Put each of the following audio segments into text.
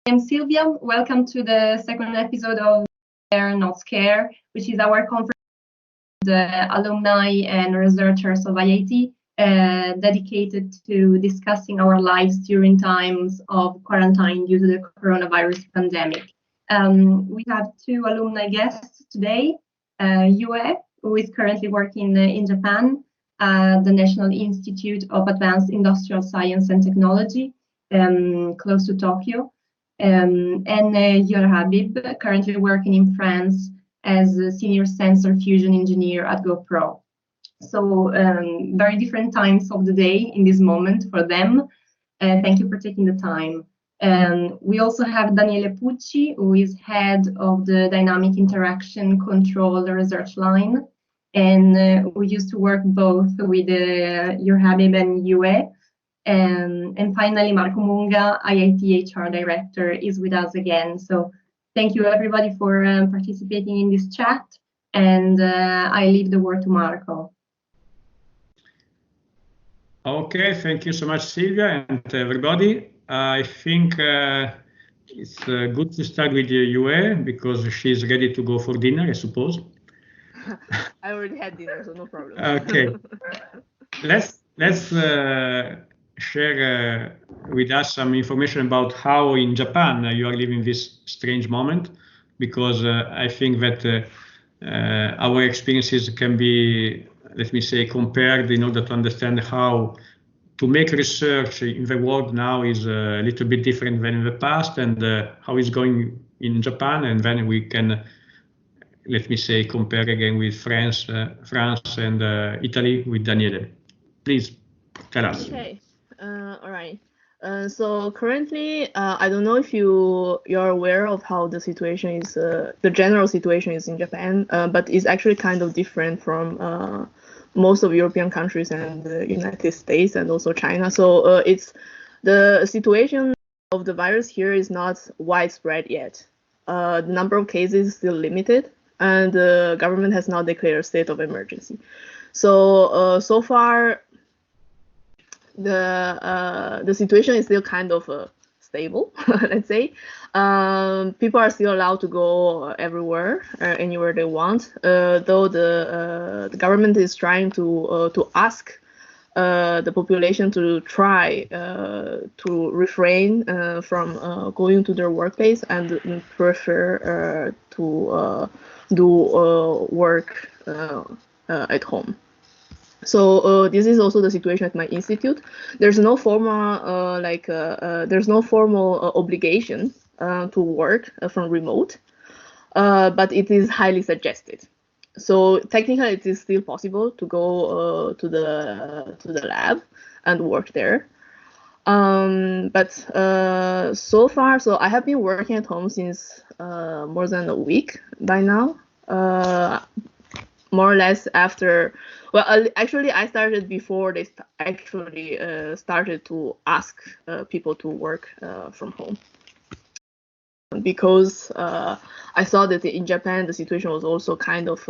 I'm Sylvia. Welcome to the second episode of Scare Not Scare, which is our conference with the alumni and researchers of IIT, dedicated to discussing our lives during times of quarantine due to the coronavirus pandemic. We have two alumni guests today, Yue, who is currently working in Japan, the National Institute of Advanced Industrial Science and Technology, close to Tokyo. And Jorhabib, currently working in France as a senior sensor fusion engineer at GoPro. So very different times of the day in this moment for them. Thank you for taking the time. We also have Daniele Pucci, who is head of the Dynamic Interaction Control Research Line. And we used to work both with Jorhabib and Yue. And finally, Monga, IIT HR Director, is with us again. So thank you, everybody, for participating in this chat. And I leave the word to Marco. Okay, thank you so much, Sylvia, and everybody. I think it's good to start with Yue because she's ready to go for dinner, I suppose. I already had dinner, so no problem. Okay, let's share with us some information about how in Japan you are living this strange moment, because I think that our experiences can be, let me say, compared in order to understand how to make research in the world now is a little bit different than in the past, and how it's going in Japan, and then we can, let me say, compare again with France and Italy with Daniele. Please tell us. Okay. All right. So currently, I don't know if you're aware of how the situation is, the general situation is in Japan, but it's actually kind of different from most of European countries and the United States and also China. So it's the situation of the virus here is not widespread yet. The number of cases is still limited, and the government has not declared a state of emergency. So so far, the situation is still kind of stable, let's say. People are still allowed to go everywhere, anywhere they want. Though the government is trying to ask the population to try to refrain from going to their workplace and prefer to do work at home. So this is also the situation at my institute. There's no formal obligation to work from remote, but it is highly suggested. So technically, it is still possible to go to the lab and work there. But so far, so I have been working at home since more than a week by now. More or less after, well, actually I started before they actually started to ask people to work from home, because I saw that in Japan the situation was also kind of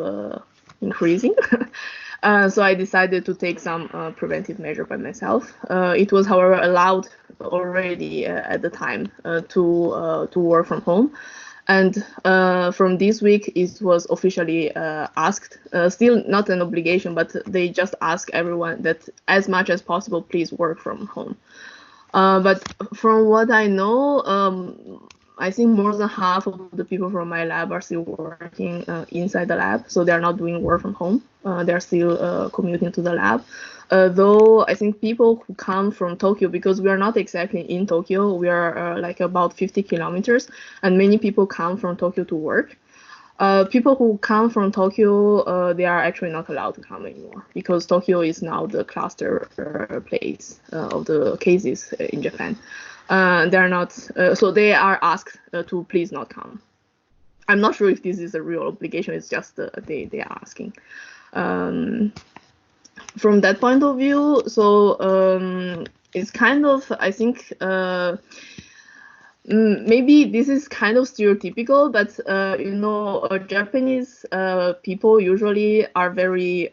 increasing. So I decided to take some preventive measure by myself. It was, however, allowed already at the time to work from home. And from this week, it was officially asked, still not an obligation, but they just ask everyone that as much as possible, please work from home. But from what I know, I think more than half of the people from my lab are still working inside the lab. So they're not doing work from home. They're still commuting to the lab. Though I think people who come from Tokyo, because we are not exactly in Tokyo, we are like about 50 kilometers, and many people come from Tokyo to work. People who come from Tokyo, they are actually not allowed to come anymore, because Tokyo is now the cluster place of the cases in Japan. They're not, so they are asked to please not come. I'm not sure if this is a real obligation, it's just they are asking. From that point of view, so it's kind of, I think, maybe this is kind of stereotypical, but you know, Japanese people usually are very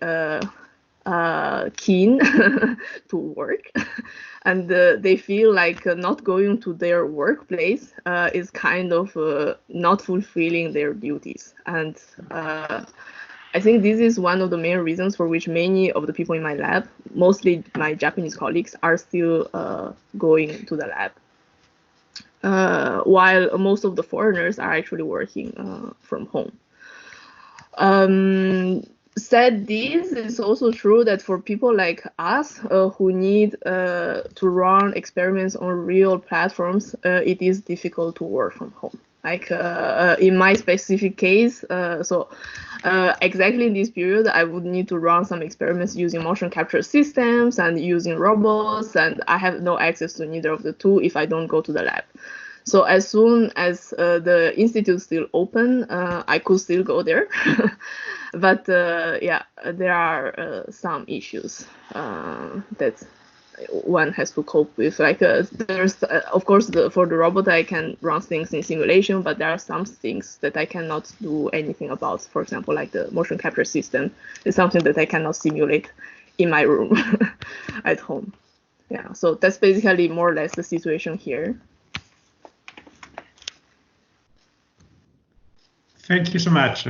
keen to work, and they feel like not going to their workplace is kind of not fulfilling their duties. And I think this is one of the main reasons for which many of the people in my lab, mostly my Japanese colleagues, are still going to the lab, while most of the foreigners are actually working from home. Said this, it's also true that for people like us who need to run experiments on real platforms, it is difficult to work from home. Like in my specific case, exactly in this period, I would need to run some experiments using motion capture systems and using robots, and I have no access to neither of the two if I don't go to the lab. So as soon as the institute still open, I could still go there. But yeah, there are some issues that one has to cope with. Like there's, of course, for the robot, I can run things in simulation, but there are some things that I cannot do anything about. For example, like the motion capture system is something that I cannot simulate in my room at home. Yeah, so that's basically more or less the situation here. Thank you so much.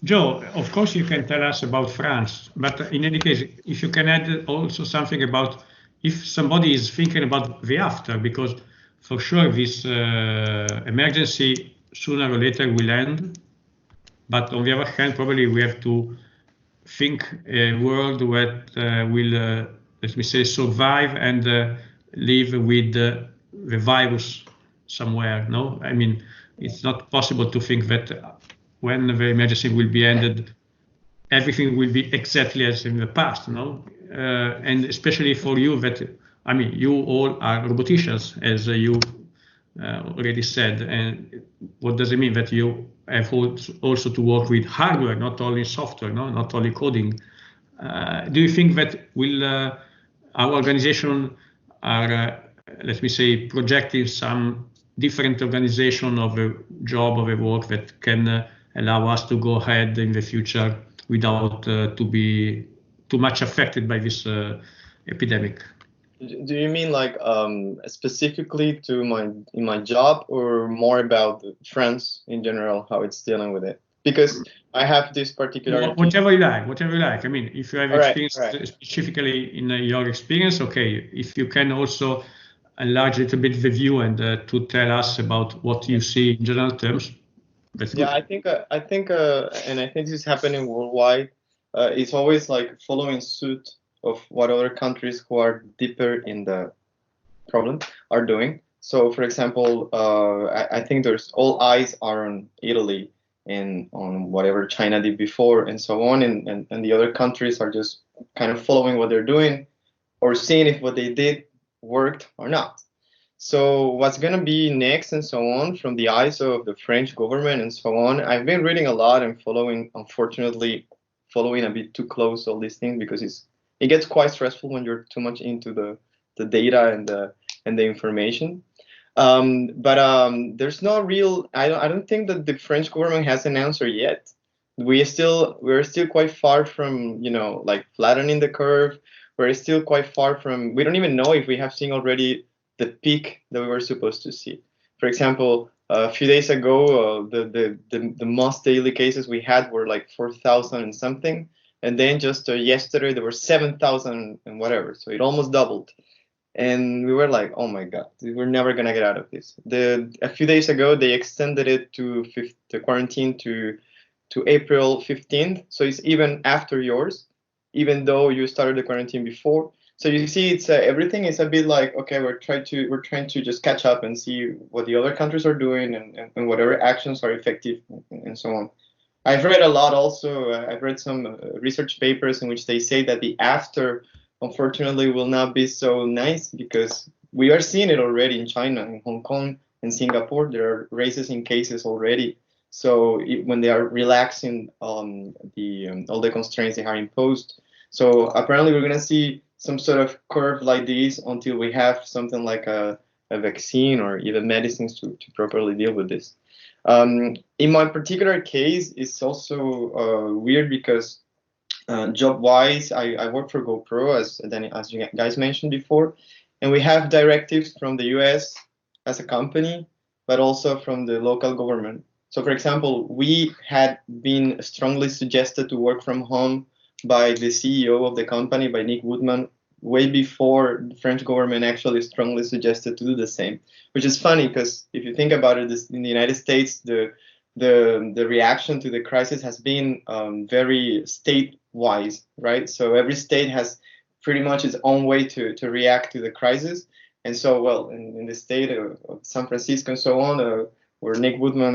Joe, of course you can tell us about France, but in any case, if you can add also something about if somebody is thinking about the after, because for sure this emergency sooner or later will end, but on the other hand, probably we have to think a world that will, let me say, survive and live with the virus somewhere, no? I mean, it's not possible to think that when the emergency will be ended, everything will be exactly as in the past, no? And especially for you that, I mean, you all are roboticians, as you already said. And what does it mean? That you have also to work with hardware, not only software, no? Not only coding. Do you think that will our organization are, let me say, projecting some different organization of a job, of a work that can allow us to go ahead in the future without to be too much affected by this epidemic? Do you mean like specifically to in my job, or more about France in general, how it's dealing with it? Because I have this particular... Whatever you like, whatever you like. I mean, if you have experience specifically in your experience, okay. If you can also enlarge a little bit the view and to tell us about what you see in general terms. That's good. I think, and I think this is happening worldwide. It's always like following suit of what other countries who are deeper in the problem are doing. So, for example, I think there's all eyes are on Italy and on whatever China did before and so on, and the other countries are just kind of following what they're doing or seeing if what they did worked or not. So what's going to be next and so on from the eyes of the French government and so on, I've been reading a lot and unfortunately following a bit too close all these things, because it gets quite stressful when you're too much into the data and the information. But there's no real, I don't think that the French government has an answer yet. We're still quite far from, like flattening the curve. We're still quite far from, we don't even know if we have seen already the peak that we were supposed to see. For example, a few days ago, the most daily cases we had were like 4,000 and something. And then just yesterday, there were 7,000 and whatever. So it almost doubled. And we were like, oh my God, we're never going to get out of this. A few days ago, they extended it to the quarantine to April 15th. So it's even after yours, even though you started the quarantine before. So you see, it's everything is a bit like, okay, we're trying to just catch up and see what the other countries are doing and whatever actions are effective and so on. I've read a lot also. I've read some research papers in which they say that the after, unfortunately, will not be so nice, because we are seeing it already in China, in Hong Kong, and Singapore. There are raises in cases already. So when they are relaxing all the constraints they are imposed. So apparently we're going to see some sort of curve like this until we have something like a vaccine or even medicines to properly deal with this. In my particular case, it's also weird because Job-wise, I work for GoPro, as you guys mentioned before, and we have directives from the US as a company, but also from the local government. So, for example, we had been strongly suggested to work from home by the CEO of the company, by Nick Woodman, way before the French government actually strongly suggested to do the same, which is funny because if you think about it, in the United States, the reaction to the crisis has been very state-wise, right? So every state has pretty much its own way to react to the crisis. And so, well, in the state of San Francisco and so on, where Nick Woodman,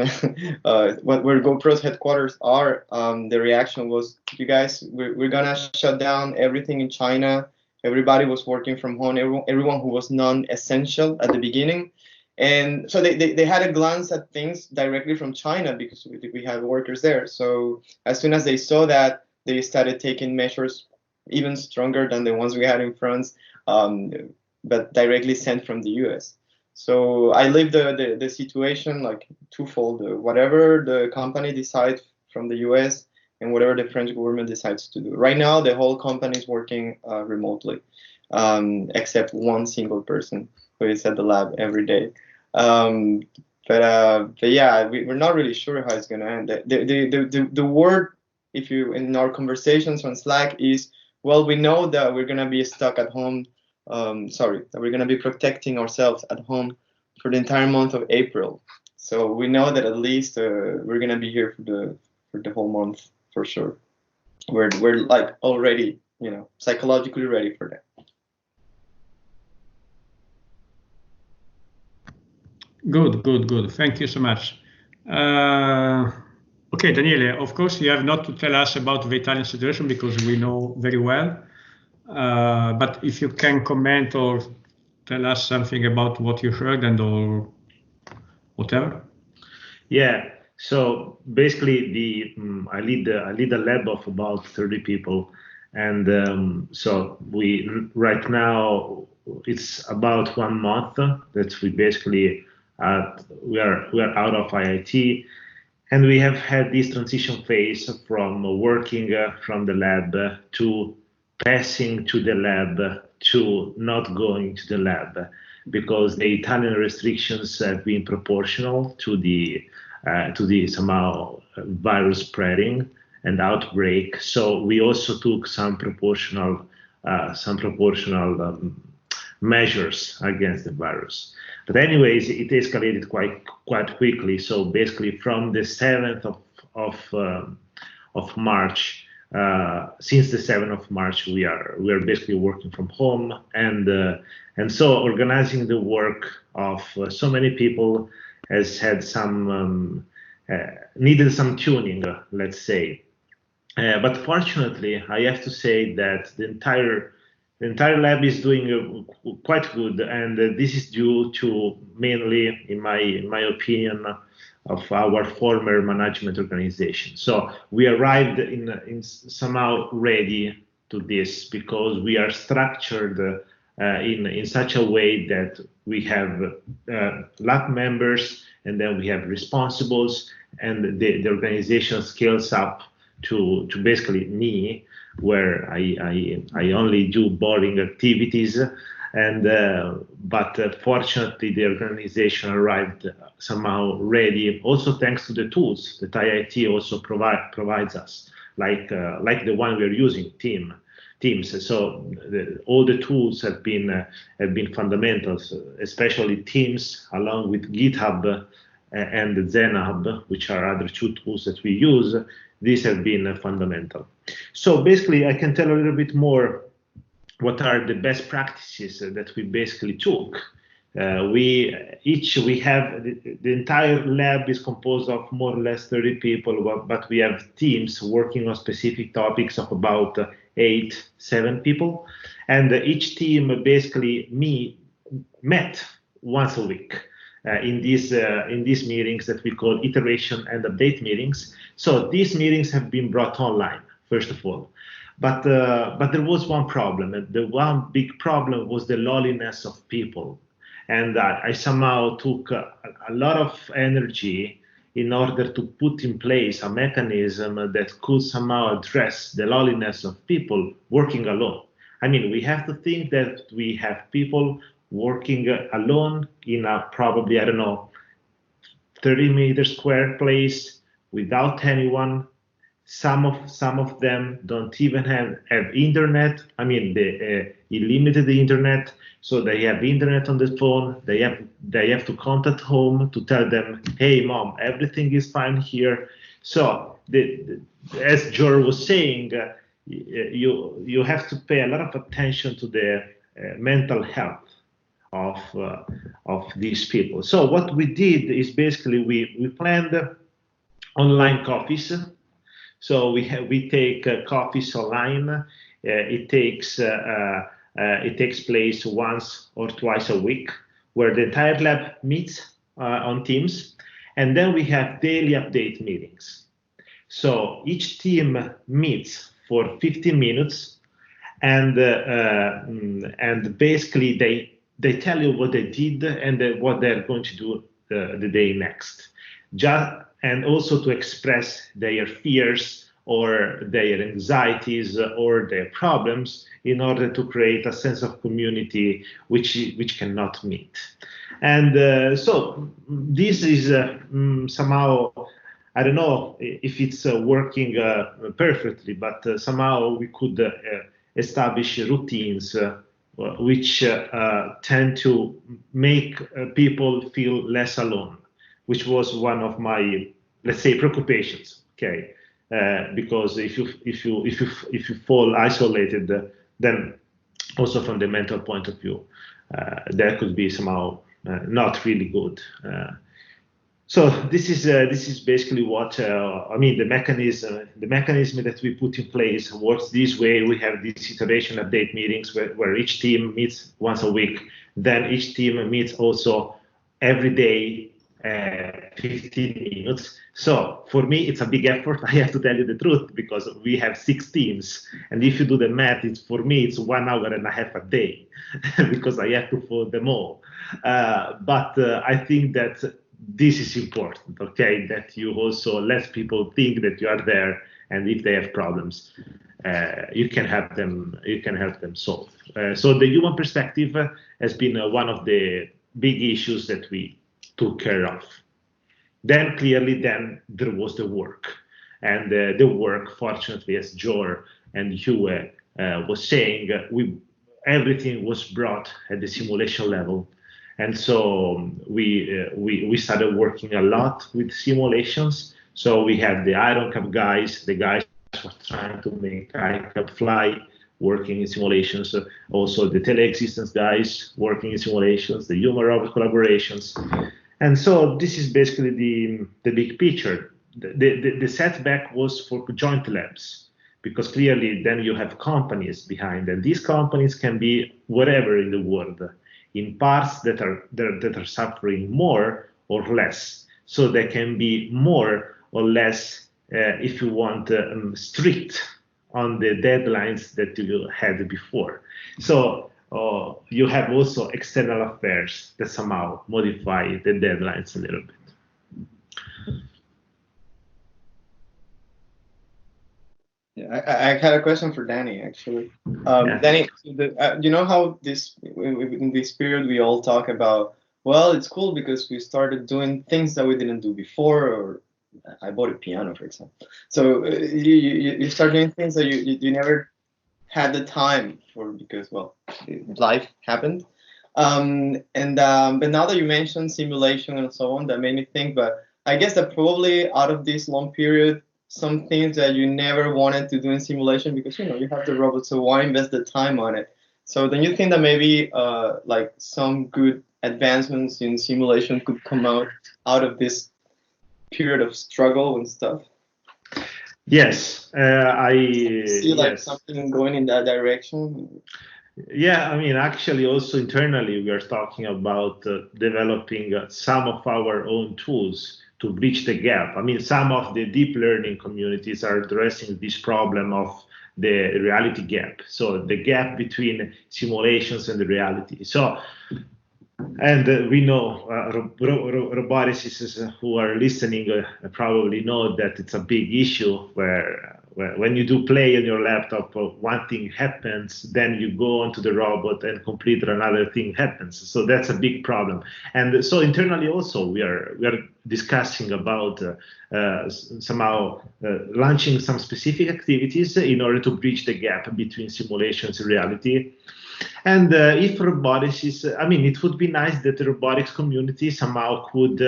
where GoPro's headquarters are, the reaction was, you guys, we're gonna shut down everything in China. Everybody was working from home, everyone who was non-essential at the beginning. And so they had a glance at things directly from China because we have workers there. So as soon as they saw that, they started taking measures even stronger than the ones we had in France, but directly sent from the US. So I leave the situation like twofold, whatever the company decides from the US and whatever the French government decides to do. Right now, the whole company is working remotely, except one single person who is at the lab every day. But yeah, we're not really sure how it's going to end. The word, if you in our conversations on Slack, is, well, we know that we're going to be stuck at home. That we're going to be protecting ourselves at home for the entire month of April. So we know that at least we're going to be here for the whole month for sure. We're like already, psychologically ready for that. Good. Thank you so much. Okay, Daniele, of course, you have not to tell us about the Italian situation because we know very well. But if you can comment or tell us something about what you heard or whatever. Yeah. So basically, I lead a lab of about 30 people, and so we right now it's about 1 month that we basically we are out of IIT, and we have had this transition phase from working from the lab to passing to the lab to not going to the lab, because the Italian restrictions have been proportional to the somehow virus spreading and outbreak. So we also took some proportional measures against the virus. But anyways, it escalated quite quickly. So basically, from the 7th of March, since the 7th of March, we are basically working from home, and so organizing the work of so many people has had some needed some tuning, let's say. But fortunately, I have to say that the entire lab is doing quite good, and this is due to mainly, in my opinion, of our former management organization. So we arrived in somehow ready to this because we are structured in such a way that we have lab members, and then we have responsibles, and the organization scales up to basically me, where I only do boring activities, and but fortunately the organization arrived somehow ready, also thanks to the tools that IIT also provides us, like the one we're using, Teams. So all the tools have been fundamental, especially Teams, along with GitHub and ZenHub, which are other two tools that we use. These have been fundamental. So basically, I can tell a little bit more what are the best practices that we basically took. We have the entire lab is composed of more or less 30 people, but we have teams working on specific topics of about 7 people, and each team basically met once a week in these meetings that we call iteration and update meetings. So these meetings have been brought online, first of all. But there was one problem, and the one big problem was the loneliness of people. And I somehow took a lot of energy in order to put in place a mechanism that could somehow address the loneliness of people working alone. I mean, we have to think that we have people working alone in a probably, I don't know, 30-meter square place without anyone. Some of them don't even have internet. I mean, the limited internet. So they have internet on the phone. They have to contact home to tell them, hey, mom, everything is fine here. So as George was saying, you have to pay a lot of attention to the mental health of these people. So what we did is basically we planned online coffees. So we take coffees online. It takes place once or twice a week, where the entire lab meets on Teams, and then we have daily update meetings. So each team meets for 15 minutes, and basically they tell you what they did and what they're going to do the day next. And also to express their fears or their anxieties or their problems in order to create a sense of community which cannot meet. And so this is somehow, I don't know if it's working perfectly, but somehow we could establish routines which tend to make people feel less alone, which was one of my, let's say, preoccupations. Okay, because if you fall isolated, then also from the mental point of view, that could be somehow not really good. So this is basically what I mean. The mechanism that we put in place works this way. We have these iteration update meetings where each team meets once a week. Then each team meets also every day, 15 minutes. So for me, it's a big effort. I have to tell you the truth, because we have 6 teams, and if you do the math, for me it's 1 hour and a half a day because I have to follow them all. But I think that this is important, okay, that you also let people think that you are there, and if they have problems, you can help them solve. So the human perspective has been one of the big issues that we took care of. Then clearly, then there was the work, and the work, fortunately, as Jor and Yue was saying, everything was brought at the simulation level. And so we started working a lot with simulations. So we had the Iron Cup guys, the guys who were trying to make Iron Cup fly, working in simulations. Also the teleexistence guys working in simulations, the human robot collaborations. And so this is basically the big picture. The setback was for joint labs, because clearly then you have companies behind, and these companies can be wherever in the world, in parts that are suffering more or less. So they can be more or less, if you want, strict on the deadlines that you had before. So you have also external affairs that somehow modify the deadlines a little bit. Yeah, I had a question for Danny, actually. Yeah. Danny, you know how in this period we all talk about, well, it's cool because we started doing things that we didn't do before, or I bought a piano, for example. So you start doing things that you never had the time for, because, well, life happened. But now that you mentioned simulation and so on, that made me think, but I guess that probably out of this long period, some things that you never wanted to do in simulation, because you have the robot, so why invest the time on it? So then you think that maybe like some good advancements in simulation could come out of this period of struggle and stuff? Yes, I see like yes. something going in that direction. Yeah, I mean, actually, also internally, we are talking about developing some of our own tools to bridge the gap. I mean, some of the deep learning communities are addressing this problem of the reality gap. So the gap between simulations and the reality. So And we know roboticists who are listening probably know that it's a big issue where when you do play on your laptop, one thing happens, then you go onto the robot and completely another thing happens. So that's a big problem. And so internally also we are discussing about somehow launching some specific activities in order to bridge the gap between simulations and reality. And if robotics is, I mean, it would be nice that the robotics community somehow could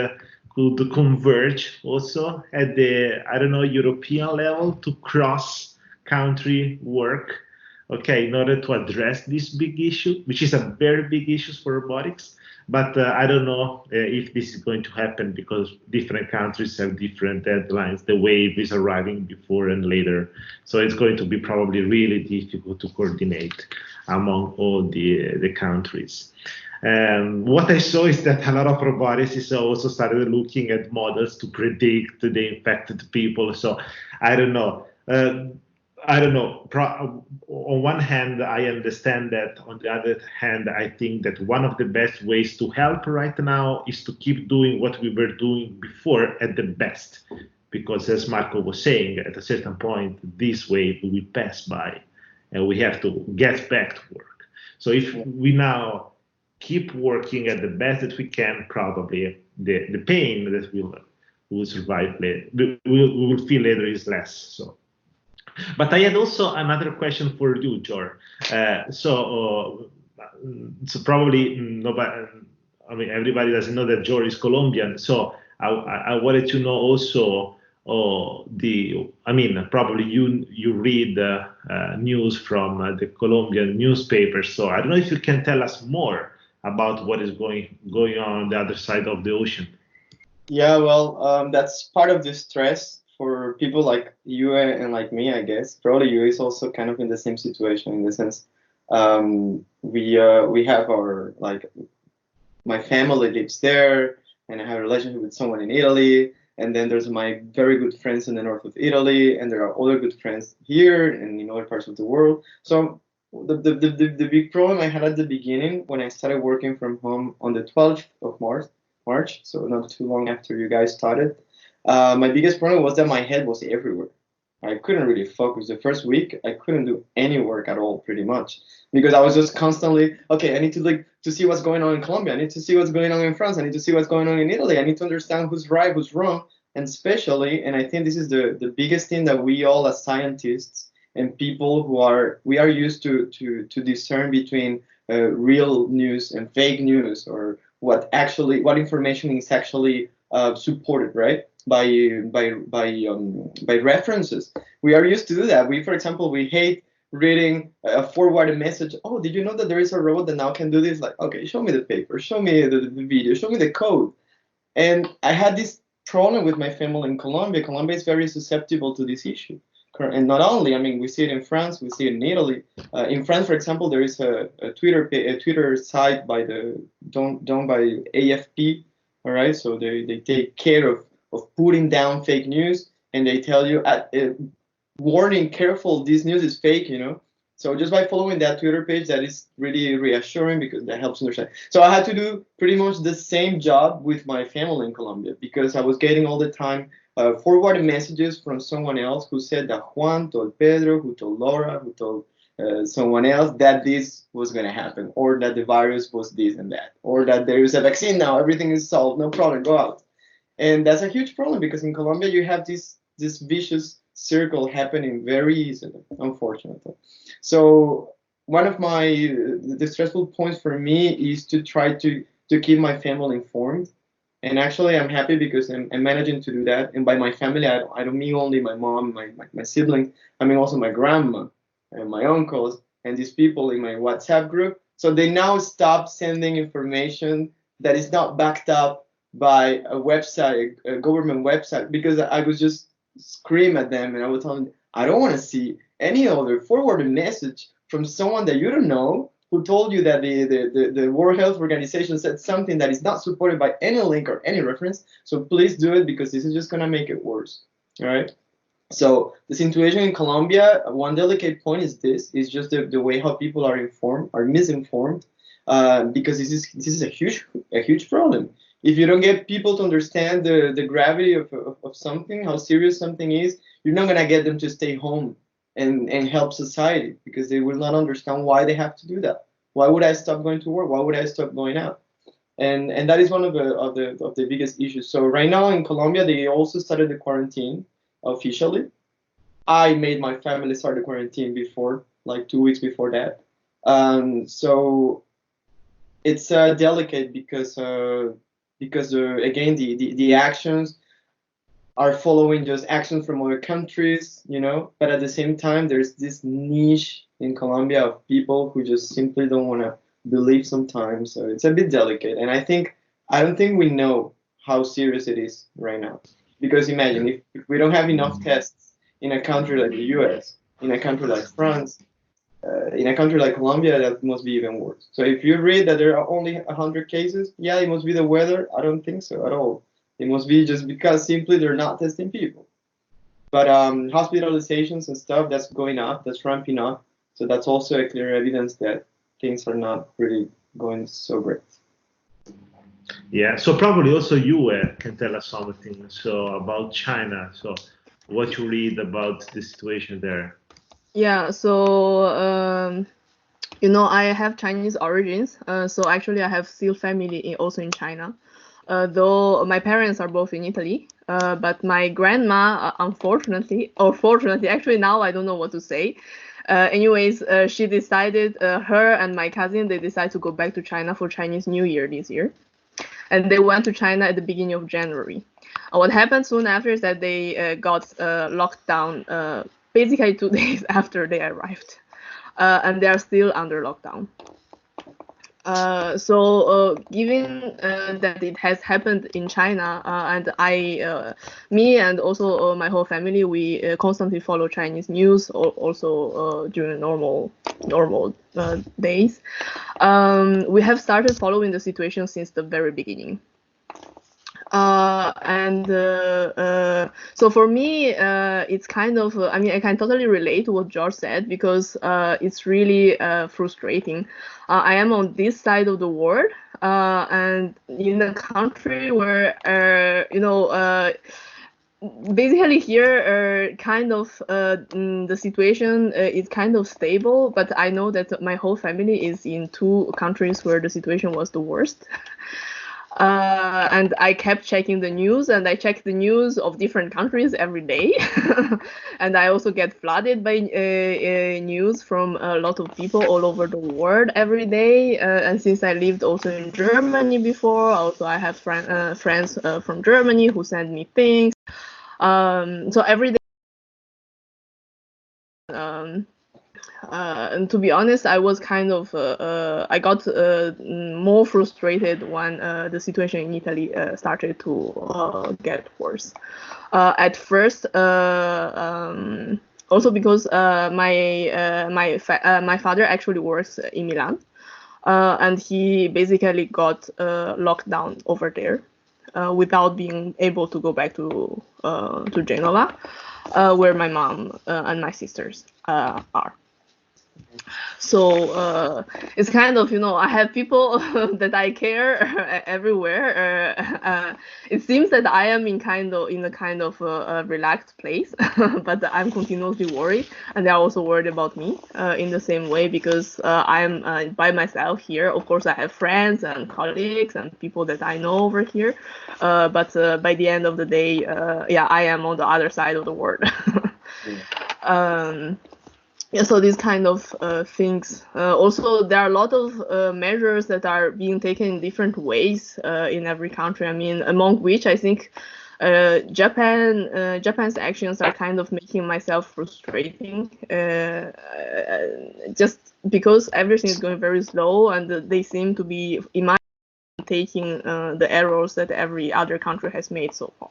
converge also at the, I don't know, European level to cross-country work, okay, in order to address this big issue, which is a very big issue for robotics. But I don't know if this is going to happen because different countries have different deadlines. The wave is arriving before and later. So it's going to be probably really difficult to coordinate among all the countries. What I saw is that a lot of roboticists also started looking at models to predict the infected people. So I don't know. On one hand, I understand that. On the other hand, I think that one of the best ways to help right now is to keep doing what we were doing before at the best. Because as Marco was saying, at a certain point, this wave will pass by and we have to get back to work. So if we now keep working at the best that we can, probably the pain that we will survive later, we will feel later is less. So. But I had also another question for you, Jor. So probably nobody, I mean, everybody doesn't know that Jor is Colombian. So I wanted to know also probably you read news from the Colombian newspapers. So I don't know if you can tell us more about what is going on the other side of the ocean. Yeah, well, that's part of the stress for people like you and like me, I guess. Probably you is also kind of in the same situation in the sense we have our, like, my family lives there and I have a relationship with someone in Italy, and then there's my very good friends in the north of Italy, and there are other good friends here and in other parts of the world. So the big problem I had at the beginning when I started working from home on the 12th of March, so not too long after you guys started, my biggest problem was that my head was everywhere. I couldn't really focus. The first week, I couldn't do any work at all, pretty much, because I was just constantly, okay, I need to see what's going on in Colombia. I need to see what's going on in France. I need to see what's going on in Italy. I need to understand who's right, who's wrong, and especially, and I think this is the biggest thing that we all as scientists and people we are used to discern between real news and fake news, or what information is actually supported, right? By references. We are used to do that. For example, we hate reading a forwarded message. Oh, did you know that there is a robot that now can do this? Like, okay, show me the paper, show me the video, show me the code. And I had this problem with my family in Colombia. Colombia is very susceptible to this issue. And not only, I mean, we see it in France, we see it in Italy. In France, for example, there is a Twitter site done by AFP. All right, so they take care of putting down fake news, and they tell you, warning, careful, this news is fake, So just by following that Twitter page, that is really reassuring because that helps understand. So I had to do pretty much the same job with my family in Colombia because I was getting all the time forwarded messages from someone else who said that Juan told Pedro, who told Laura, who told someone else that this was going to happen, or that the virus was this and that, or that there is a vaccine now, everything is solved, no problem, go out. And that's a huge problem because in Colombia you have this vicious circle happening very easily, unfortunately. So one of the stressful points for me is to try to keep my family informed. And actually, I'm happy because I'm managing to do that. And by my family, I don't mean only my mom, my siblings. I mean also my grandma and my uncles and these people in my WhatsApp group. So they now stop sending information that is not backed up by a website, a government website, because I was just scream at them and I would tell them, I don't want to see any other forwarded message from someone that you don't know, who told you that the World Health Organization said something that is not supported by any link or any reference. So please do it because this is just going to make it worse. All right. So the situation in Colombia, one delicate point is just the way how people are misinformed. because this is a huge problem. If you don't get people to understand the gravity of something, how serious something is, you're not gonna get them to stay home and help society, because they will not understand why they have to do that. Why would I stop going to work? Why would I stop going out? And that is one of the biggest issues. So right now in Colombia, they also started the quarantine officially. I made my family start the quarantine before, like 2 weeks before that. So it's delicate because again the actions are following just actions from other countries, but at the same time there's this niche in Colombia of people who just simply don't want to believe sometimes. So it's a bit delicate, and I don't think we know how serious it is right now, because imagine if we don't have enough tests in a country like the US, in a country like France, in a country like Colombia, that must be even worse. So if you read that there are only 100 cases, yeah, it must be the weather. I don't think so at all. It must be just because simply they're not testing people. But hospitalizations and stuff, that's going up, that's ramping up. So that's also a clear evidence that things are not really going so great. Yeah, so probably also you can tell us something about China. So what you read about the situation there. Yeah, so I have Chinese origins. So actually, I have still family also in China. Though my parents are both in Italy, but my grandma, unfortunately, or fortunately, actually now I don't know what to say. Anyways, she decided, her and my cousin, they decided to go back to China for Chinese New Year this year. And they went to China at the beginning of January. What happened soon after is that they got locked down basically 2 days after they arrived. And they are still under lockdown. So given that it has happened in China, and me and also my whole family, we constantly follow Chinese news, also during normal days. We have started following the situation since the very beginning. So for me, it's kind of, I can totally relate to what George said, because it's really frustrating. I am on this side of the world, and in a country where, basically here, kind of the situation is kind of stable, but I know that my whole family is in 2 countries where the situation was the worst. And I kept checking the news, and I check the news of different countries every day. And I also get flooded by news from a lot of people all over the world every day. And since I lived also in Germany before, also I have friends from Germany who send me things. So every day. And to be honest, I was kind of, I got more frustrated when the situation in Italy started to get worse. At first, also because my father actually works in Milan, and he basically got locked down over there without being able to go back to Genova, where my mom and my sisters are. So it's kind of, I have people that I care everywhere. It seems that I am in a kind of relaxed place, but I'm continuously worried, and they're also worried about me in the same way, because I'm by myself here. Of course, I have friends and colleagues and people that I know over here, but by the end of the day, I am on the other side of the world. So these kind of things. Also, there are a lot of measures that are being taken in different ways in every country. Among which I think Japan's actions are kind of making myself frustrating, just because everything is going very slow, and they seem to be, in my opinion, taking the errors that every other country has made so far.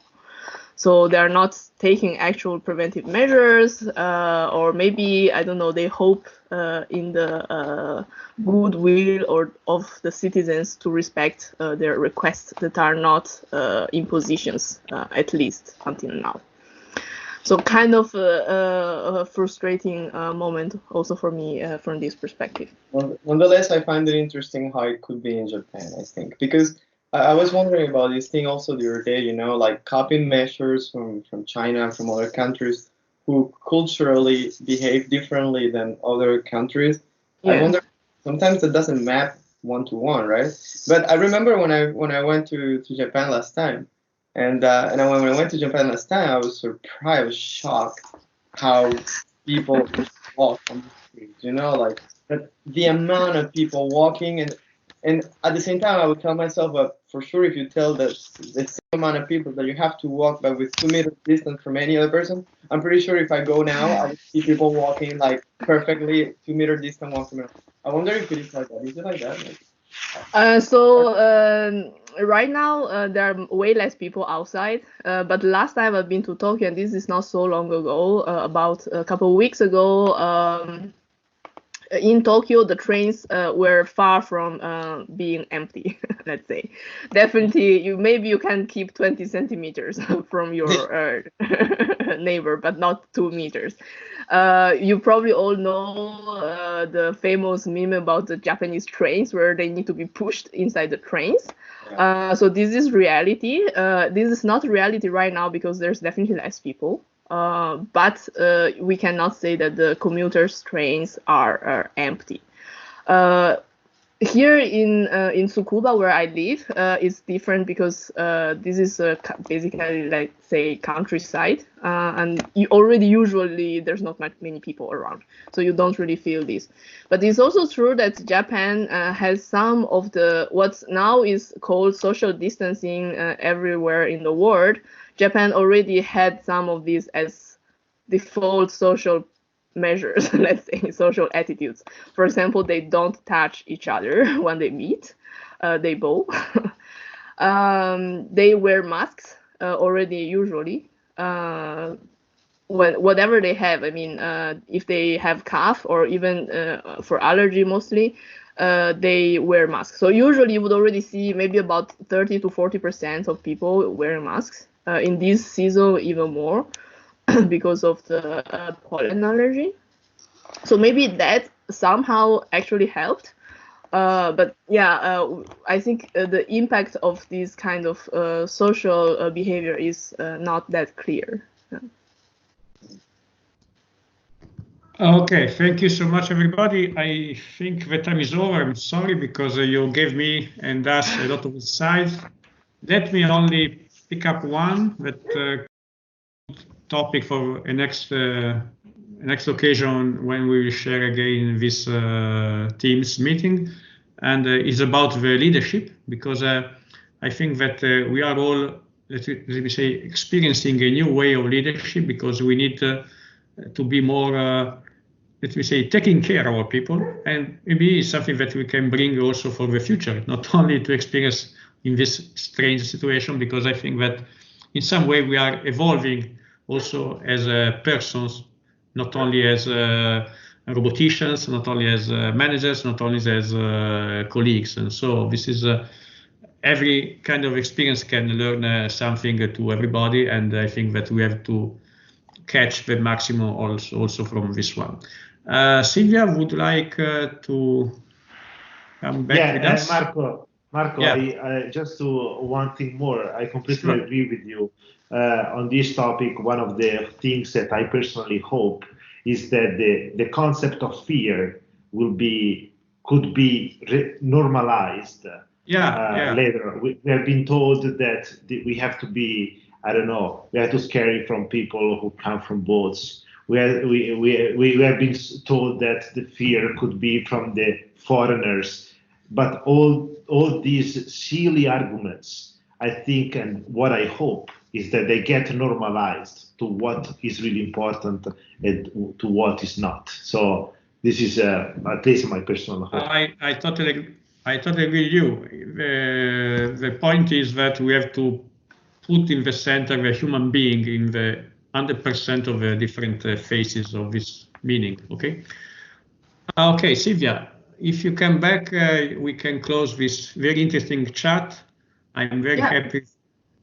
So they're not taking actual preventive measures, or maybe, I don't know, they hope in the goodwill of the citizens to respect their requests that are not impositions, at least until now. So kind of a frustrating moment also for me from this perspective. Well, nonetheless, I find it interesting how it could be in Japan, I think, because I was wondering about this thing also the other day, like copying measures from China and from other countries who culturally behave differently than other countries. Yeah. I wonder, sometimes it doesn't map one-to-one, right? But I remember when I went to Japan last time, and when I went to Japan last time, I was surprised, I was shocked how people walk on the streets, like that the amount of people walking, and at the same time I would tell myself, for sure, if you tell the same amount of people that you have to walk but with 2 meters distance from any other person, I'm pretty sure if I go now, I would see people walking like perfectly 2 meter distance, 1 meter. I wonder if it is like that. Is it like that? Right now there are way less people outside, but last time I've been to Tokyo, and this is not so long ago, about a couple of weeks ago, in Tokyo, the trains were far from being empty. Let's say, definitely, maybe you can keep 20 centimeters from your neighbor, but not 2 meters. You probably all know the famous meme about the Japanese trains where they need to be pushed inside the trains. So this is reality. This is not reality right now because there's definitely less people. But we cannot say that the commuters' trains are empty. Here in Tsukuba, where I live, it's different because this is basically, like, say, countryside, and usually there's not many people around, so you don't really feel this. But it's also true that Japan has some of what's now is called social distancing everywhere in the world. Japan already had some of these as default social measures, let's say, social attitudes. For example, they don't touch each other when they meet, they bow. They wear masks already usually. Whatever they have, I mean, if they have cough or even for allergy mostly, they wear masks. So usually you would already see maybe about 30 to 40% of people wearing masks. In this season, even more because of the pollen allergy. So maybe that somehow actually helped. But yeah, I think the impact of this kind of social behavior is not that clear. Okay, thank you so much, everybody. I think the time is over. I'm sorry because you gave me and us a lot of insights. Let me only pick up one that topic for a next occasion when we will share again this Teams meeting, and is about the leadership, because I think that we are all, let me say, experiencing a new way of leadership, because we need to be more, let me say, taking care of our people, and maybe it's something that we can bring also for the future, not only to experience in this strange situation, because I think that in some way we are evolving also as persons, not only as roboticians, not only as managers, not only as colleagues. And so this is every kind of experience can learn something to everybody, and I think that we have to catch the maximum also from this one. Sylvia, would like to come back with us? Marco, Yeah. I just to one thing more. I completely agree with you on this topic. One of the things that I personally hope is that the concept of fear could be normalized. Later. We have been told that we have to be, I don't know, we have to scare from people who come from boats. We have been told that the fear could be from the foreigners. But all these silly arguments, I think, and what I hope is that they get normalized to what is really important and to what is not. So this is at least my personal hope. I totally agree with you. The point is that we have to put in the center the human being in the 100% of the different phases of this meaning. Okay. Okay, Sylvia, if you come back, we can close this very interesting chat. I'm very happy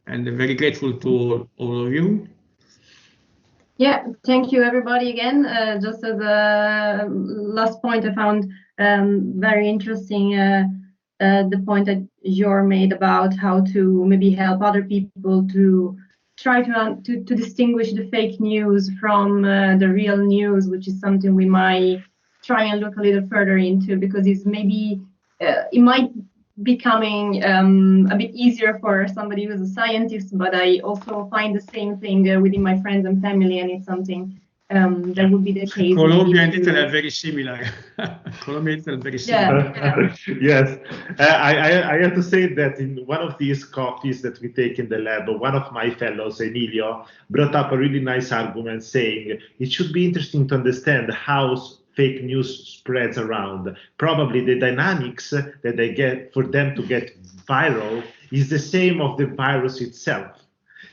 and very grateful to all of you. Yeah, thank you everybody again. Just as a last point, I found very interesting the point that Jor made about how to maybe help other people to try to distinguish the fake news from the real news, which is something we might try and look a little further into, because it's maybe it might becoming a bit easier for somebody who's a scientist, but I also find the same thing within my friends and family, and it's something that would be the case. Colombia and Italy are very similar. Colombia and Italy are very similar. Yeah. Yes, I have to say that in one of these coffees that we take in the lab, one of my fellows, Emilio, brought up a really nice argument saying it should be interesting to understand how fake news spreads around. Probably the dynamics that they get for them to get viral is the same of the virus itself.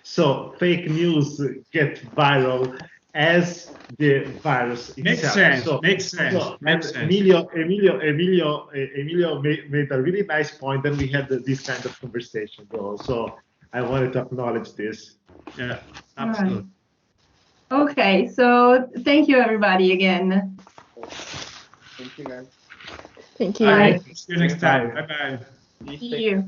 So fake news get viral as the virus itself. Makes sense. Emilio made a really nice point, and we had this kind of conversation though. So I wanted to acknowledge this. Yeah, absolutely. Right. Okay, so thank you everybody again. Thank you, guys. Thank you. Bye. See you next time. Bye bye. See you.